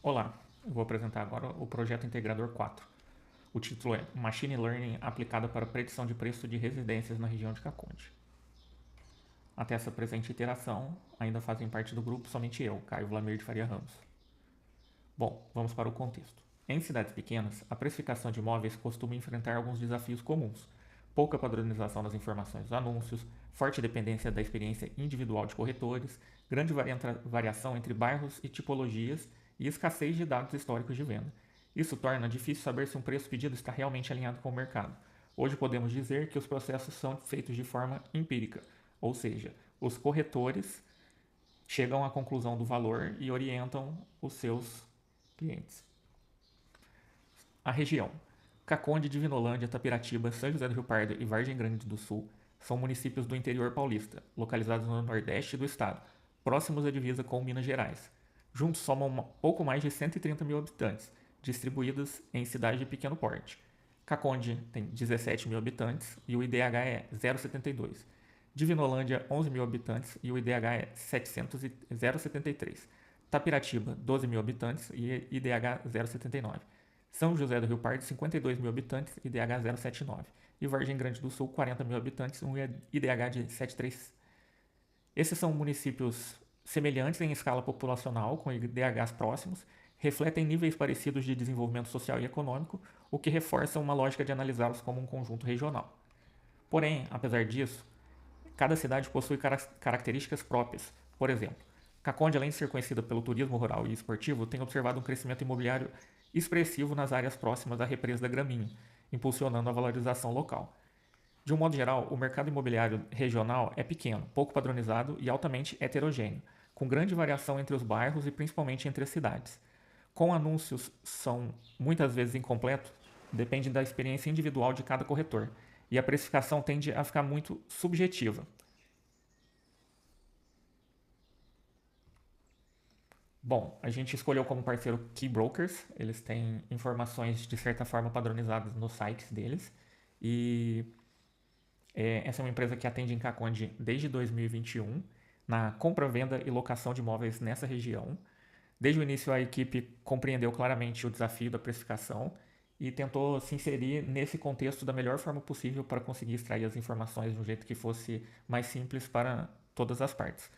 Olá, eu vou apresentar agora o projeto Integrador 4. O título é Machine Learning aplicada para predição de preço de residências na região de Caconde. Até essa presente iteração, ainda fazem parte do grupo somente eu, Caio Vlamir de Faria Ramos. Bom, vamos para o contexto. Em cidades pequenas, a precificação de imóveis costuma enfrentar alguns desafios comuns. Pouca padronização das informações dos anúncios, forte dependência da experiência individual de corretores, grande variação entre bairros e tipologias e escassez de dados históricos de venda. Isso torna difícil saber se um preço pedido está realmente alinhado com o mercado. Hoje podemos dizer que os processos são feitos de forma empírica, ou seja, os corretores chegam à conclusão do valor e orientam os seus clientes. A região. Caconde, Divinolândia, Tapiratiba, São José do Rio Pardo e Vargem Grande do Sul são municípios do interior paulista, localizados no nordeste do estado, próximos à divisa com Minas Gerais. Juntos somam pouco mais de 130 mil habitantes, distribuídos em cidades de pequeno porte. Caconde tem 17 mil habitantes e o IDH é 0,72. Divinolândia, 11 mil habitantes e o IDH é 0,73. Tapiratiba, 12 mil habitantes e IDH 0,79. São José do Rio Pardo, 52 mil habitantes, IDH 0,79. E Vargem Grande do Sul, 40 mil habitantes, um IDH de 7,3. Esses são municípios semelhantes em escala populacional, com IDHs próximos, refletem níveis parecidos de desenvolvimento social e econômico, o que reforça uma lógica de analisá-los como um conjunto regional. Porém, apesar disso, cada cidade possui características próprias. Por exemplo, Caconde, além de ser conhecida pelo turismo rural e esportivo, tem observado um crescimento imobiliário expressivo nas áreas próximas à represa da Graminha, impulsionando a valorização local. De um modo geral, o mercado imobiliário regional é pequeno, pouco padronizado e altamente heterogêneo, com grande variação entre os bairros e principalmente entre as cidades. Com anúncios são muitas vezes incompletos, depende da experiência individual de cada corretor, e a precificação tende a ficar muito subjetiva. Bom, a gente escolheu como parceiro Key Brokers, eles têm informações de certa forma padronizadas nos sites deles, e essa é uma empresa que atende em Caconde desde 2021, na compra, venda e locação de imóveis nessa região. Desde o início, a equipe compreendeu claramente o desafio da precificação e tentou se inserir nesse contexto da melhor forma possível para conseguir extrair as informações de um jeito que fosse mais simples para todas as partes.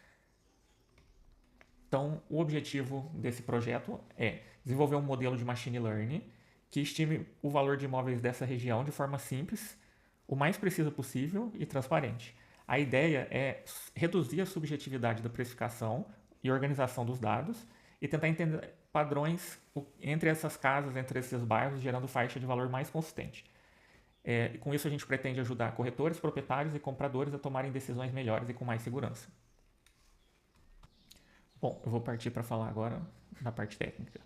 Então, o objetivo desse projeto é desenvolver um modelo de machine learning que estime o valor de imóveis dessa região de forma simples, o mais precisa possível e transparente. A ideia é reduzir a subjetividade da precificação e organização dos dados e tentar entender padrões entre essas casas, entre esses bairros, gerando faixa de valor mais consistente. Com isso, a gente pretende ajudar corretores, proprietários e compradores a tomarem decisões melhores e com mais segurança. Bom, eu vou partir para falar agora da parte técnica.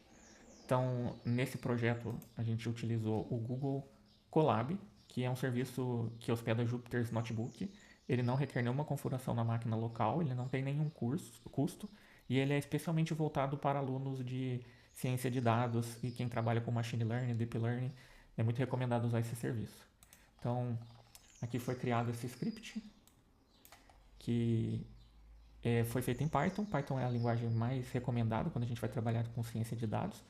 Então, nesse projeto, a gente utilizou o Google Colab, que é um serviço que hospeda Jupyter's Notebook. Ele não requer nenhuma configuração na máquina local, ele não tem nenhum custo e ele é especialmente voltado para alunos de ciência de dados e quem trabalha com machine learning, deep learning, é muito recomendado usar esse serviço. Então, aqui foi criado esse script que foi feito em Python. Python é a linguagem mais recomendada quando a gente vai trabalhar com ciência de dados.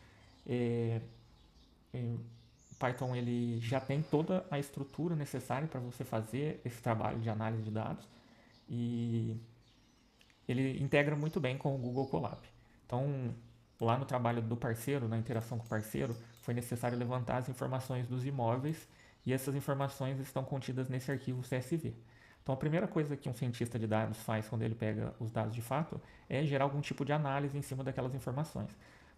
Python ele já tem toda a estrutura necessária para você fazer esse trabalho de análise de dados e ele integra muito bem com o Google Colab. Então, lá no trabalho do parceiro, na interação com o parceiro, foi necessário levantar as informações dos imóveis e essas informações estão contidas nesse arquivo CSV. Então, a primeira coisa que um cientista de dados faz quando ele pega os dados de fato é gerar algum tipo de análise em cima daquelas informações.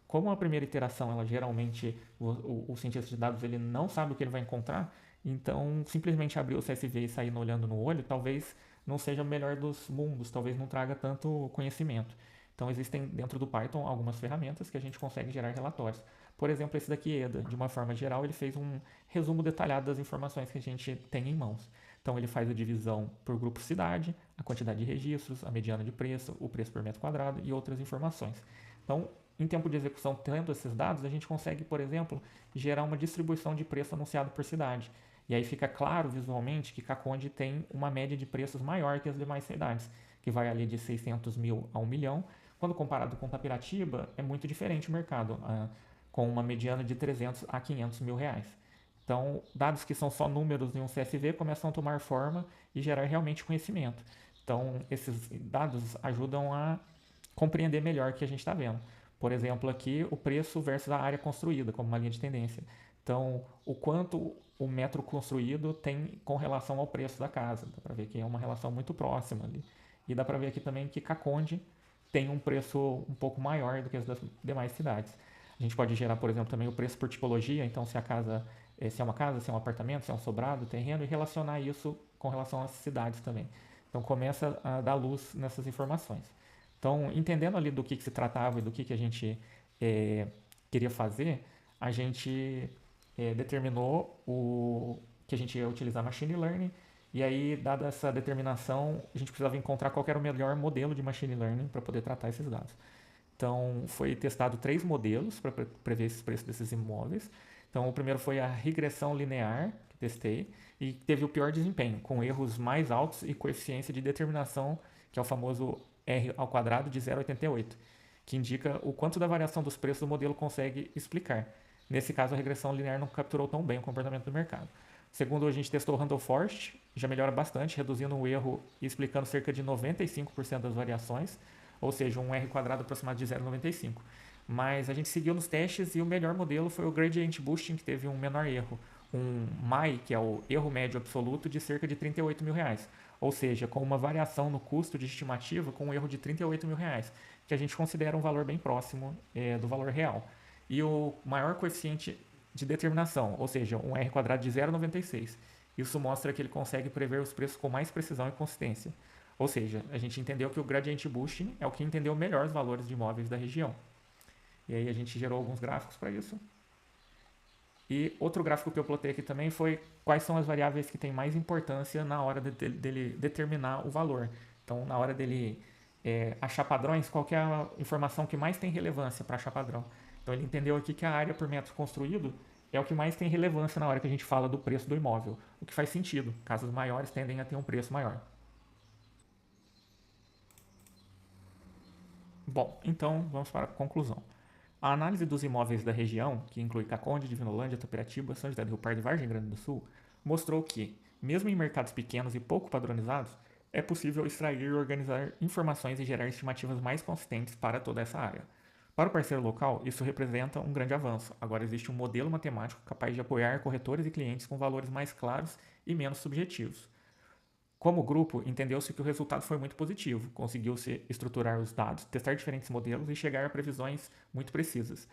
Como a primeira iteração, ela geralmente, o cientista de dados ele não sabe o que ele vai encontrar, então simplesmente abrir o CSV e sair olhando no olho, talvez não seja o melhor dos mundos, talvez não traga tanto conhecimento. Então existem dentro do Python algumas ferramentas que a gente consegue gerar relatórios. Por exemplo, esse daqui, EDA, de uma forma geral, ele fez um resumo detalhado das informações que a gente tem em mãos. Então ele faz a divisão por grupo cidade, a quantidade de registros, a mediana de preço, o preço por metro quadrado e outras informações. Então, em tempo de execução, tendo esses dados, a gente consegue, por exemplo, gerar uma distribuição de preço anunciado por cidade. E aí fica claro visualmente que Caconde tem uma média de preços maior que as demais cidades, que vai ali de 600 mil a 1 milhão, Quando comparado com Tapiratiba, é muito diferente o mercado, com uma mediana de 300 a 500 mil reais. Então, dados que são só números em um CSV começam a tomar forma e gerar realmente conhecimento. Então, esses dados ajudam a compreender melhor o que a gente está vendo. Por exemplo, aqui o preço versus a área construída, como uma linha de tendência. Então, o quanto o metro construído tem com relação ao preço da casa. Dá para ver que é uma relação muito próxima ali. E dá para ver aqui também que Caconde tem um preço um pouco maior do que as das demais cidades. A gente pode gerar, por exemplo, também o preço por tipologia, então se a casa, se é uma casa, se é um apartamento, se é um sobrado, terreno, e relacionar isso com relação às cidades também. Então começa a dar luz nessas informações. Então, entendendo ali do que se tratava e do que a gente queria fazer, a gente determinou que a gente ia utilizar machine learning. E aí, dada essa determinação, a gente precisava encontrar qual era o melhor modelo de machine learning para poder tratar esses dados. Então, foi testado 3 modelos para prever esses preços desses imóveis. Então, o primeiro foi a regressão linear, que testei, e teve o pior desempenho, com erros mais altos e coeficiência de determinação, que é o famoso R ao quadrado de 0,88, que indica o quanto da variação dos preços o modelo consegue explicar. Nesse caso, a regressão linear não capturou tão bem o comportamento do mercado. Segundo, a gente testou o Randall Forest, já melhora bastante, reduzindo o erro e explicando cerca de 95% das variações, ou seja, um R quadrado aproximado de 0,95. Mas a gente seguiu nos testes e o melhor modelo foi o Gradient Boosting, que teve um menor erro. Um MAI, que é o erro médio absoluto, de cerca de 38 mil reais. Ou seja, com uma variação no custo de estimativa com um erro de 38 mil reais, que a gente considera um valor bem próximo do valor real. E o maior coeficiente de determinação, ou seja, um R quadrado de 0,96. Isso mostra que ele consegue prever os preços com mais precisão e consistência. Ou seja, a gente entendeu que o Gradient Boosting é o que entendeu melhor os valores de imóveis da região. E aí a gente gerou alguns gráficos para isso. E outro gráfico que eu plotei aqui também foi quais são as variáveis que têm mais importância na hora dele determinar o valor. Então, na hora dele achar padrões, qual que é a informação que mais tem relevância para achar padrão. Então, ele entendeu aqui que a área por metro construído é o que mais tem relevância na hora que a gente fala do preço do imóvel, o que faz sentido. Casas maiores tendem a ter um preço maior. Bom, então vamos para a conclusão. A análise dos imóveis da região, que inclui Caconde, Divinolândia, Tapiratiba, São José do Rio Pardo e Vargem Grande do Sul, mostrou que, mesmo em mercados pequenos e pouco padronizados, é possível extrair e organizar informações e gerar estimativas mais consistentes para toda essa área. Para o parceiro local, isso representa um grande avanço. Agora existe um modelo matemático capaz de apoiar corretores e clientes com valores mais claros e menos subjetivos. Como grupo, entendeu-se que o resultado foi muito positivo, conseguiu-se estruturar os dados, testar diferentes modelos e chegar a previsões muito precisas.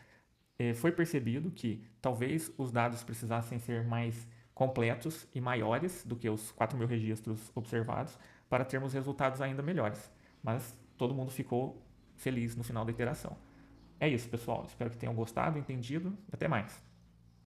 Foi percebido que talvez os dados precisassem ser mais completos e maiores do que os 4 mil registros observados para termos resultados ainda melhores, mas todo mundo ficou feliz no final da iteração. É isso, pessoal. Espero que tenham gostado, entendido. Até mais.